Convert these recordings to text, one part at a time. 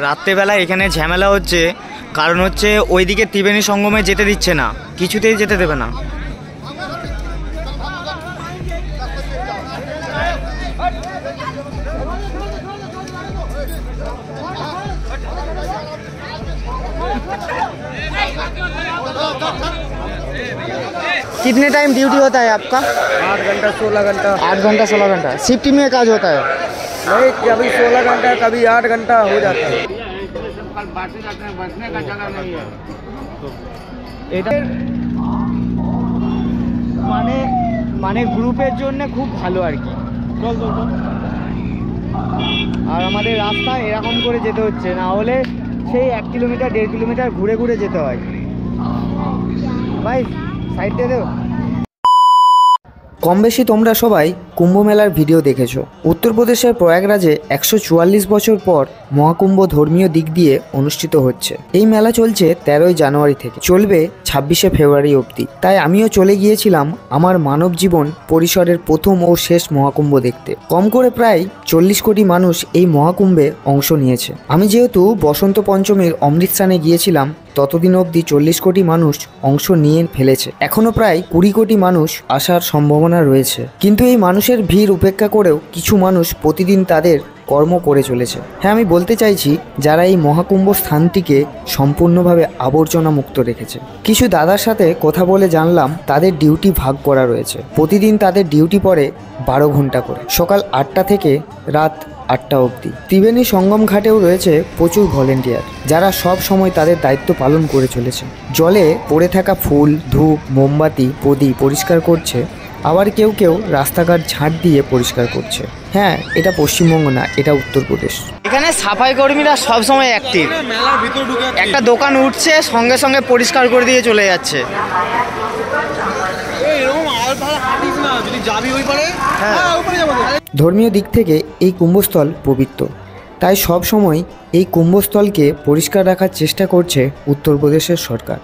রাত্রেবেলা এখানে ঝামেলা হচ্ছে, কারণ হচ্ছে ওইদিকে ত্রিবেণী সঙ্গমে যেতে দিচ্ছে না, কিছুতেই যেতে দেবে না। कितने टाइम ड्यूटी होता है आपका? 8 घंटा 16 घंटा। 8 घंटा 16 घंटा शिफ्ट में काज होता है? नहीं, कभी 16 घंटा कभी 8 घंटा हो जाता है। बैठने का जगह नहीं है। মানে গ্রুপের জন্য খুব ভালো আর কি। আর আমাদের রাস্তা এরকম করে যেতে হচ্ছে, না হলে সেই 1 কিলোমিটার 1.5 কিলোমিটার ঘুরে ঘুরে যেতে হয়। ভাই সাইড দিয়ে দেও। কম বেশি তোমরা সবাই কুম্ভ মেলার ভিডিও দেখেছো। উত্তরপ্রদেশের প্রয়াগরাজে 144 বছর পর মহাকুম্ভ ধর্মীয় দিক দিয়ে অনুষ্ঠিত হচ্ছে। এই মেলা চলছে 13ই জানুয়ারি থেকে, চলবে 26শে ফেব্রুয়ারি অবধি। তাই আমিও চলে গিয়েছিলাম আমার মানব জীবন পরিসরের প্রথম ও শেষ মহাকুম্ভ দেখতে। কম করে প্রায় 40 কোটি মানুষ এই মহাকুম্ভে অংশ নিয়েছে। আমি যেহেতু বসন্ত পঞ্চমীর অমৃতস্থানে গিয়েছিলাম, ততদিন অবধি 40 কোটি মানুষ অংশ নিয়ে ফেলেছে। এখনো প্রায় 20 কোটি মানুষ আসার সম্ভাবনা রয়েছে। কিন্তু এই মানুষের ভিড় উপেক্ষা করেও কিছু মানুষ প্রতিদিন তাদের কর্ম করে চলেছে। হ্যাঁ, আমি বলতে চাইছি যারা এই মহাকুম্ভ স্থানটিকে সম্পূর্ণভাবে আবর্জনা মুক্ত রেখেছে। কিছু দাদার সাথে কথা বলে জানলাম তাদের ডিউটি ভাগ করা রয়েছে। প্রতিদিন তাদের ডিউটি পড়ে 12 ঘন্টা করে, সকাল 8টা থেকে রাত 8টা অবধি। ত্রিবেণী সঙ্গম ঘাটেও রয়েছে প্রচুর ভলেন্টিয়ার, যারা সব সময় তাদের দায়িত্ব পালন করে চলেছে। জলে পড়ে থাকা ফুল, ধূপ, মোমবাতি, প্রদীপ পরিষ্কার করছে। আবার কেউ কেউ রাস্তাঘাট ঝাঁট দিয়ে পরিষ্কার করছে। হ্যাঁ, এটা পশ্চিমবঙ্গ না, এটা উত্তরপ্রদেশ। এখানে সাফাই কর্মীরা সবসময় অ্যাক্টিভ। একটা দোকান উঠছে, সঙ্গে সঙ্গে পরিষ্কার করে দিয়ে চলে যাচ্ছে। ধর্মীয় দিক থেকে এই কুম্ভস্থল পবিত্র, তাই সব সময় এই কুম্ভস্থলকে পরিষ্কার রাখার চেষ্টা করছে উত্তরপ্রদেশের সরকার।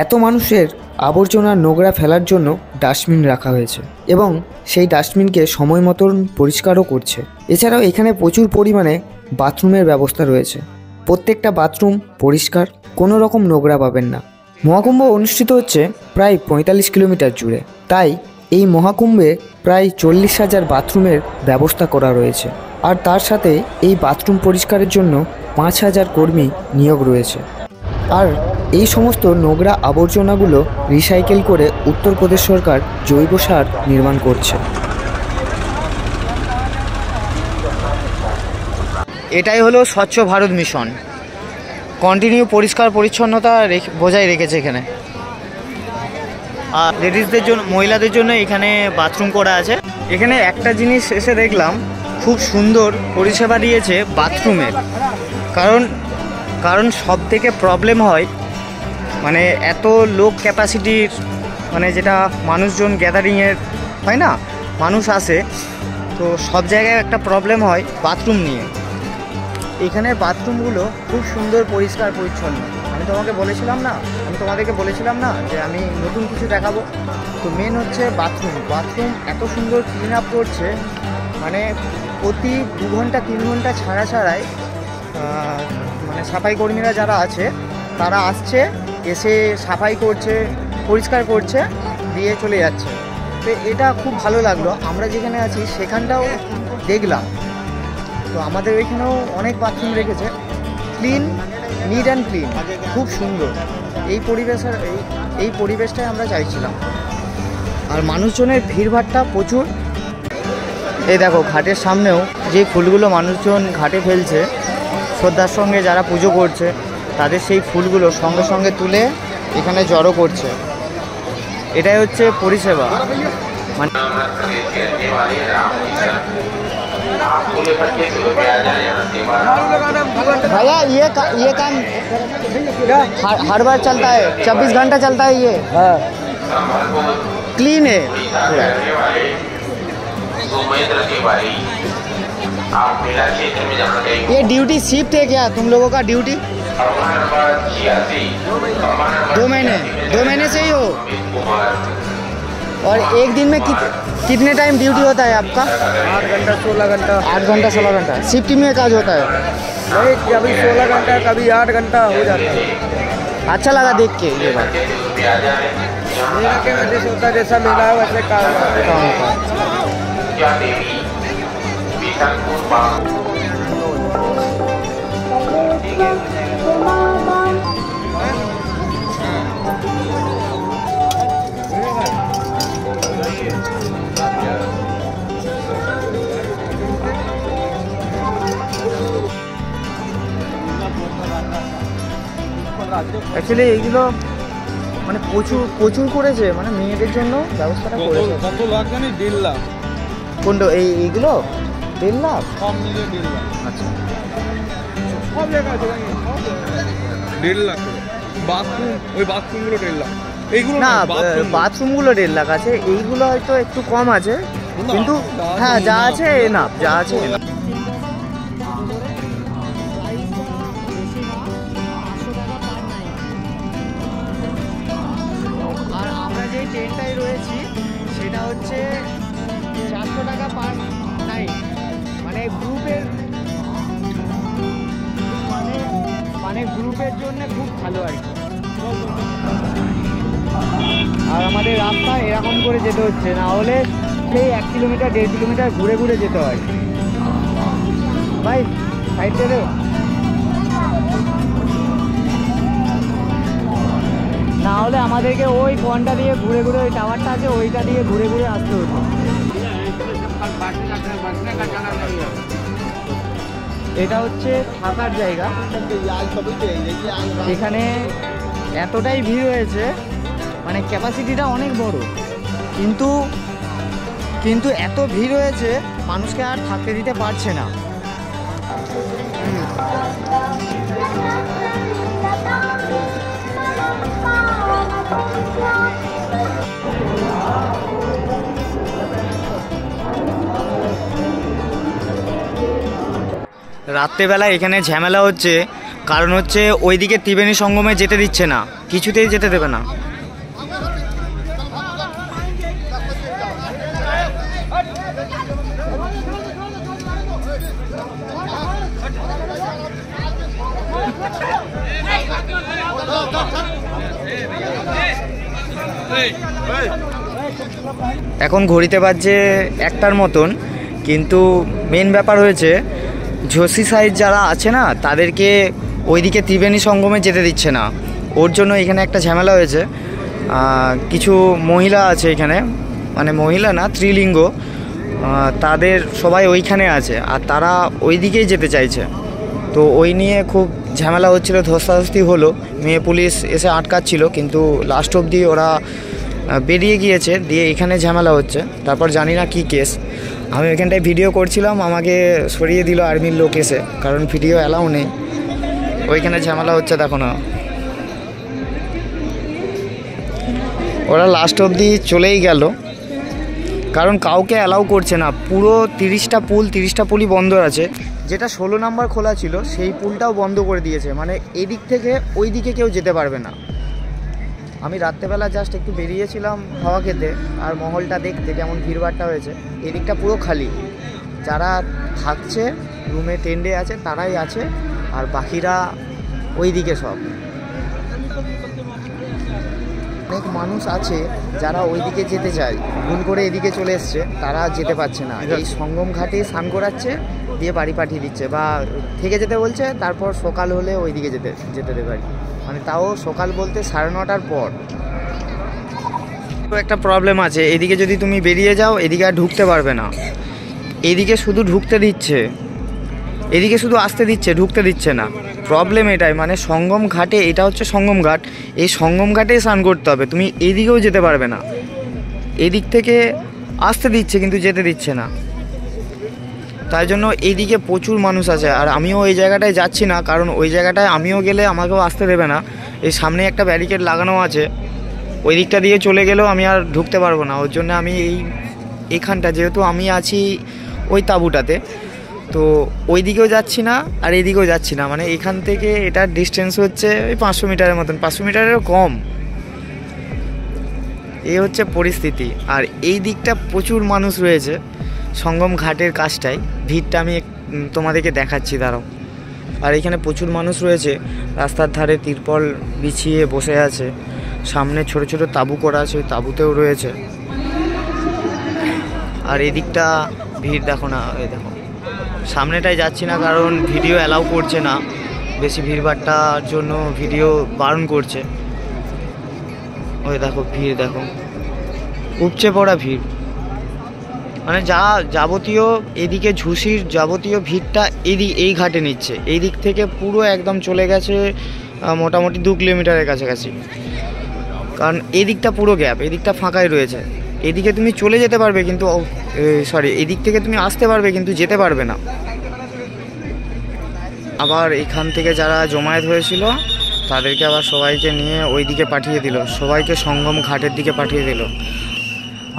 এত মানুষের আবর্জনা নোংরা ফেলার জন্য ডাস্টবিন রাখা হয়েছে এবং সেই ডাস্টবিনকে সময় মতন পরিষ্কারও করছে। এছাড়াও এখানে প্রচুর পরিমাণে বাথরুমের ব্যবস্থা রয়েছে। প্রত্যেকটা বাথরুম পরিষ্কার, কোনো রকম নোংরা পাবেন না। মহাকুম্ভ অনুষ্ঠিত হচ্ছে প্রায় 45 কিলোমিটার জুড়ে, তাই এই মহাকুম্ভে প্রায় 40,000 বাথরুমের ব্যবস্থা করা রয়েছে। আর তার সাথে এই বাথরুম পরিষ্কারের জন্য 5,000 কর্মী নিয়োগ রয়েছে। আর এই সমস্ত নোংরা আবর্জনাগুলো রিসাইকেল করে উত্তরপ্রদেশ সরকার জৈব সার নির্মাণ করছে। এটাই হলো স্বচ্ছ ভারত মিশন। কন্টিনিউ পরিষ্কার পরিচ্ছন্নতা বজায় রেখেছে এখানে। আর লেডিসদের জন্য, মহিলাদের জন্য এখানে বাথরুম করা আছে। এখানে একটা জিনিস এসে দেখলাম, খুব সুন্দর পরিষেবা দিয়েছে বাথরুমের। কারণ সব থেকে প্রবলেম হয় মানে এত লোক ক্যাপাসিটির, মানে যেটা মানুষজন গ্যাদারিংয়ের হয় না, মানুষ আসে, তো সব জায়গায় একটা প্রবলেম হয় বাথরুম নিয়ে। এখানে বাথরুমগুলো খুব সুন্দর পরিষ্কার পরিচ্ছন্ন। আমি তোমাদেরকে বলেছিলাম না যে আমি নতুন কিছু দেখাবো। তো মেন হচ্ছে বাথরুম এত সুন্দর ক্লিন আপ করছে, মানে প্রতি 2 ঘন্টা 3 ঘন্টা ছাড়াই মানে সাফাই কর্মীরা যারা আছে তারা আসছে, এসে সাফাই করছে, পরিষ্কার করছে, দিয়ে চলে যাচ্ছে। তো এটা খুব ভালো লাগলো। আমরা যেখানে আছি সেখানটাও দেখলাম, তো আমাদের ওইখানেও অনেক বাথরুম রেখেছে, ক্লিন, নিট অ্যান্ড ক্লিন, খুব সুন্দর। এই পরিবেশটাই আমরা চাইছিলাম। আর মানুষজনের ভিড়ভাড়টা প্রচুর। এই দেখো ঘাটের সামনেও যে ফুলগুলো মানুষজন ঘাটে ফেলছে, শ্রদ্ধার সঙ্গে যারা পুজো করছে তাদের সেই ফুলগুলো সঙ্গে সঙ্গে তুলে এখানে জড়ো করছে। এটাই হচ্ছে পরিষেবা। মানে भैया ये काम हर बार चलता है, 24 घंटा चलता है ये? हाँ, क्लीन है पूरा। ये ड्यूटी शिफ्ट है क्या तुम लोगों का? ड्यूटी 2 महीने से ही हो? और एक दिन में कितने टाइम ड्यूटी होता है आपका? 8 घंटा 16 घंटा। 8 घंटा 16 घंटा शिफ्ट में काज होता है। नहीं, कभी 16 घंटा कभी 8 घंटा हो जाता है। अच्छा लगा देख के ये बात। मेला के वजह से होता है, जैसा मेला है वैसे काम होता है। অ্যাকচুয়ালি এইগুলো মানে প্রচুর প্রচুর করেছে, মানে মেয়েদের জন্য ব্যবস্থাটা করেছে। কত লাখ জানি? 1.5 লাখ। কোনটা এইগুলো 1.5 লাখ? সব মিলিয়ে 1.5 লাখ। আচ্ছা, সব লেখা আছে জানি, 1.5 লাখ। বাথরুম, ওই বাথরুমগুলো 1.5 লাখ। এইগুলো না বাথরুমগুলো 1.5 লাখ আছে, এইগুলো হয়তো একটু কম আছে, কিন্তু হ্যাঁ যা আছে না, যা আছে enough। আর আমরা যে ট্রেনটায় রয়েছি সেটা হচ্ছে 400 টাকা পার নাইট, মানে গ্রুপের মানে গ্রুপের জন্য খুব ভালো আর কি। আর আমাদের রাস্তা এরকম করে যেতে হচ্ছে, না হলে সেই 1 কিলোমিটার 1.5 কিলোমিটার ঘুরে ঘুরে যেতে হয়। ভাই সাইড দেবে, না হলে আমাদেরকে ওই কোনটা দিয়ে ঘুরে ঘুরে, ওই টাওয়ারটা আছে ওইটা দিয়ে ঘুরে ঘুরে আসতে হতো। এটা হচ্ছে থাকার জায়গা, এখানে এতটাই ভিড় হয়েছে, মানে ক্যাপাসিটিটা অনেক বড়, কিন্তু এত ভিড় হয়েছে মানুষকে আর থাকতে দিতে পারছে না। রাত্রেবেলা এখানে ঝামেলা হচ্ছে, কারণ হচ্ছে ওইদিকে ত্রিবেণী সঙ্গমে যেতে দিচ্ছে না, কিছুতেই যেতে দেবে না। এখন ঘড়িতে বাজছে 1টার মতন, কিন্তু মেন ব্যাপার হয়েছে ঝোসি সাইড যারা আছে না তাদেরকে ওইদিকে ত্রিবেণী সঙ্গমে যেতে দিচ্ছে না, ওর জন্য এখানে একটা ঝামেলা হয়েছে। কিছু মহিলা আছে এখানে, মানে মহিলা না ত্রিলিঙ্গ, তাদের সবাই ওইখানে আছে আর তারা ওই দিকেই যেতে চাইছে, তো ওই নিয়ে খুব ঝামেলা হচ্ছিল, ধস্তাধস্তি হলো, মেয়ে পুলিশ এসে আটকাচ্ছিল, কিন্তু লাস্ট অবধি ওরা বেরিয়ে গিয়েছে, দিয়ে এখানে ঝামেলা হচ্ছে। তারপর জানি না কি কেস, আমি ওইখানটায় ভিডিও করছিলাম, আমাকে সরিয়ে দিল আর্মির লোক এসে, কারণ ভিডিও অ্যালাউ নেই। ওইখানে ঝামেলা হচ্ছে, দেখো না, ওরা লাস্ট অবধি চলেই গেল, কারণ কাউকে অ্যালাউ করছে না। পুরো 30টা পুলই বন্ধ আছে, যেটা 16 নাম্বার খোলা ছিল সেই পুলটাও বন্ধ করে দিয়েছে, মানে এদিক থেকে ওই দিকে কেউ যেতে পারবে না। আমি রাত্রেবেলা জাস্ট একটু বেরিয়েছিলাম হাওয়া খেতে আর মহলটা দেখতে কেমন ভিড়ভাড়টা হয়েছে, এদিকটা পুরো খালি, যারা থাকছে রুমে টেন্টে আছে তারাই আছে, আর বাকিরা ওই দিকে সব। অনেক মানুষ আছে যারা ওই দিকে যেতে চায়, ভুল করে এদিকে চলে এসছে, তারা যেতে পারছে না, এই সঙ্গম ঘাটে স্নান করাচ্ছে, দিয়ে বাড়ি পাঠিয়ে দিচ্ছে বা থেকে যেতে বলছে, তারপর সকাল হলে ওই দিকে যেতে দেবে আর কি, মানে তাও সকাল বলতে 9:30টার পর। তো একটা প্রবলেম আছে, এদিকে যদি তুমি বেরিয়ে যাও এদিকে আর ঢুকতে পারবে না, এদিকে শুধু ঢুকতে দিচ্ছে, এদিকে শুধু আসতে দিচ্ছে, ঢুকতে দিচ্ছে না। প্রবলেম এটাই, মানে সঙ্গম ঘাটে, এটা হচ্ছে সঙ্গম ঘাট, এই সঙ্গম ঘাটেই স্নান করতে হবে, তুমি এদিকেও যেতে পারবে না, এদিক থেকে আসতে দিচ্ছে কিন্তু যেতে দিচ্ছে না। তাই জন্য এইদিকে প্রচুর মানুষ আছে, আর আমিও এই জায়গাটায় যাচ্ছি না, কারণ ওই জায়গাটায় আমিও গেলে আমাকেও আসতে দেবে না। এই সামনে একটা ব্যারিকেড লাগানো আছে, ওই দিকটা দিয়ে চলে গেলেও আমি আর ঢুকতে পারবো না, ওর জন্য আমি এইখানটা, যেহেতু আমি আছি ওই তাঁবুটাতে, তো ওই দিকেও যাচ্ছি না আর এইদিকেও যাচ্ছি না, মানে এখান থেকে এটার ডিস্টেন্স হচ্ছে ওই 500 মিটারের মতন, 500 মিটারেরও কম। এই হচ্ছে পরিস্থিতি, আর এই দিকটা প্রচুর মানুষ রয়েছে সঙ্গম ঘাটের কাছটায়, ভিড়টা আমি তোমাদেরকে দেখাচ্ছি, দাঁড়াও আর এখানে প্রচুর মানুষ রয়েছে, রাস্তার ধারে তিরপল বিছিয়ে বসে আছে, সামনে ছোট ছোট তাঁবু করা আছে, ওই তাঁবুতেও রয়েছে। আর এদিকটা ভিড় দেখো না, এই দেখো সামনেটায় যাচ্ছি না কারণ ভিডিও অ্যালাউ করছে না, বেশি ভিড়ভাট্টার জন্য ভিডিও বারণ করছে। ওই দেখো ভিড় দেখো, উপচে পড়া ভিড়, মানে যা যাবতীয় এদিকে ঝুসির যাবতীয় ভিড়টা এই ঘাটে নিচ্ছে। এই দিক থেকে পুরো একদম চলে গেছে মোটামুটি 2 কিলোমিটারের কাছাকাছি, কারণ এদিকটা পুরো গ্যাপ, এদিকটা ফাঁকাই রয়েছে। এদিকে তুমি চলে যেতে পারবে কিন্তু সরি, এদিক থেকে তুমি আসতে পারবে কিন্তু যেতে পারবে না। আবার এখান থেকে যারা জমায়েত হয়েছিল তাদেরকে আবার সবাইকে নিয়ে ওই দিকে পাঠিয়ে দিল, সবাইকে সঙ্গম ঘাটের দিকে পাঠিয়ে দিল।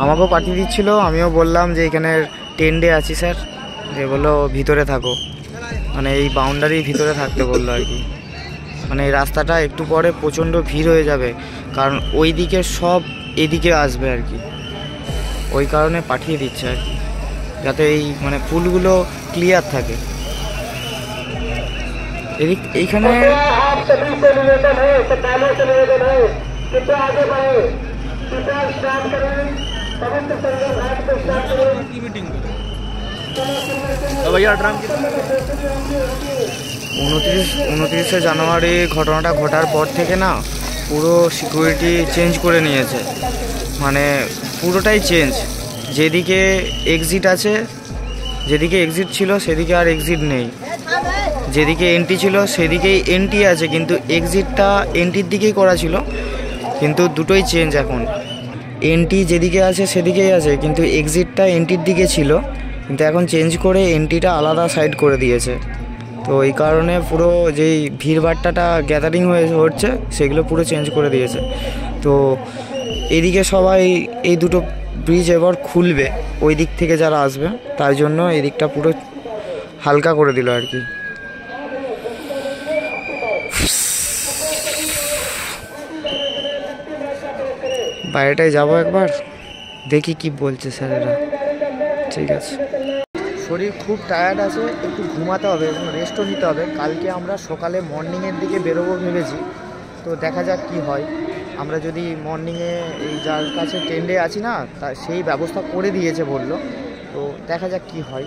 আমাকেও পাঠিয়ে দিচ্ছিল, আমিও বললাম যে এখানের টেন্ডে আছি স্যার, যে বললো ভিতরে থাকো, মানে এই বাউন্ডারির ভিতরে থাকতে বললো আর কি। মানে এই রাস্তাটা একটু পরে প্রচণ্ড ভিড় হয়ে যাবে, কারণ ওই দিকে সব এদিকে আসবে আর কি, ওই কারণে পাঠিয়ে দিচ্ছে আর কি, যাতে এই মানে পুলগুলো ক্লিয়ার থাকে। এইখানে উনত্রিশে জানুয়ারি ঘটনাটা ঘটার পর থেকে না পুরো সিকিউরিটি চেঞ্জ করে নিয়েছে, মানে পুরোটাই চেঞ্জ। যেদিকে এক্সিট আছে, যেদিকে এক্সিট ছিল সেদিকে আর এক্সিট নেই, যেদিকে এন্ট্রি ছিল সেদিকেই এন্ট্রি আছে, কিন্তু এক্সিটটা এন্ট্রির দিকেই করা ছিল, কিন্তু দুটোই চেঞ্জ এখন। এন্ট্রি যেদিকে আছে সেদিকেই আছে, কিন্তু এক্সিটটা এন্ট্রির দিকে ছিল, কিন্তু এখন চেঞ্জ করে এন্ট্রিটা আলাদা সাইড করে দিয়েছে। তো এই কারণে পুরো যেই ভিড়ভাট্টাটা গ্যাদারিং হচ্ছে সেগুলো পুরো চেঞ্জ করে দিয়েছে। তো এদিকে সবাই এই দুটো ব্রিজ এবার খুলবে ওই দিক থেকে যারা আসবে, তাই জন্য এই দিকটা পুরো হালকা করে দিল আর কি। বাইরেটায় যাবো একবার, দেখি কি বলছে স্যারেরা। ঠিক আছে, শরীর খুব টায়ার্ড আছে, একটু ঘুমাতে হবে এবং রেস্টও নিতে হবে। কালকে আমরা সকালে মর্নিংয়ের দিকে বেরোবো ভেবেছি, তো দেখা যাক কি হয়। আমরা যদি মর্নিংয়ে এই যার কাছে টেন্ডে আছি না, তা সেই ব্যবস্থা করে দিয়েছে বললো, তো দেখা যাক কি হয়।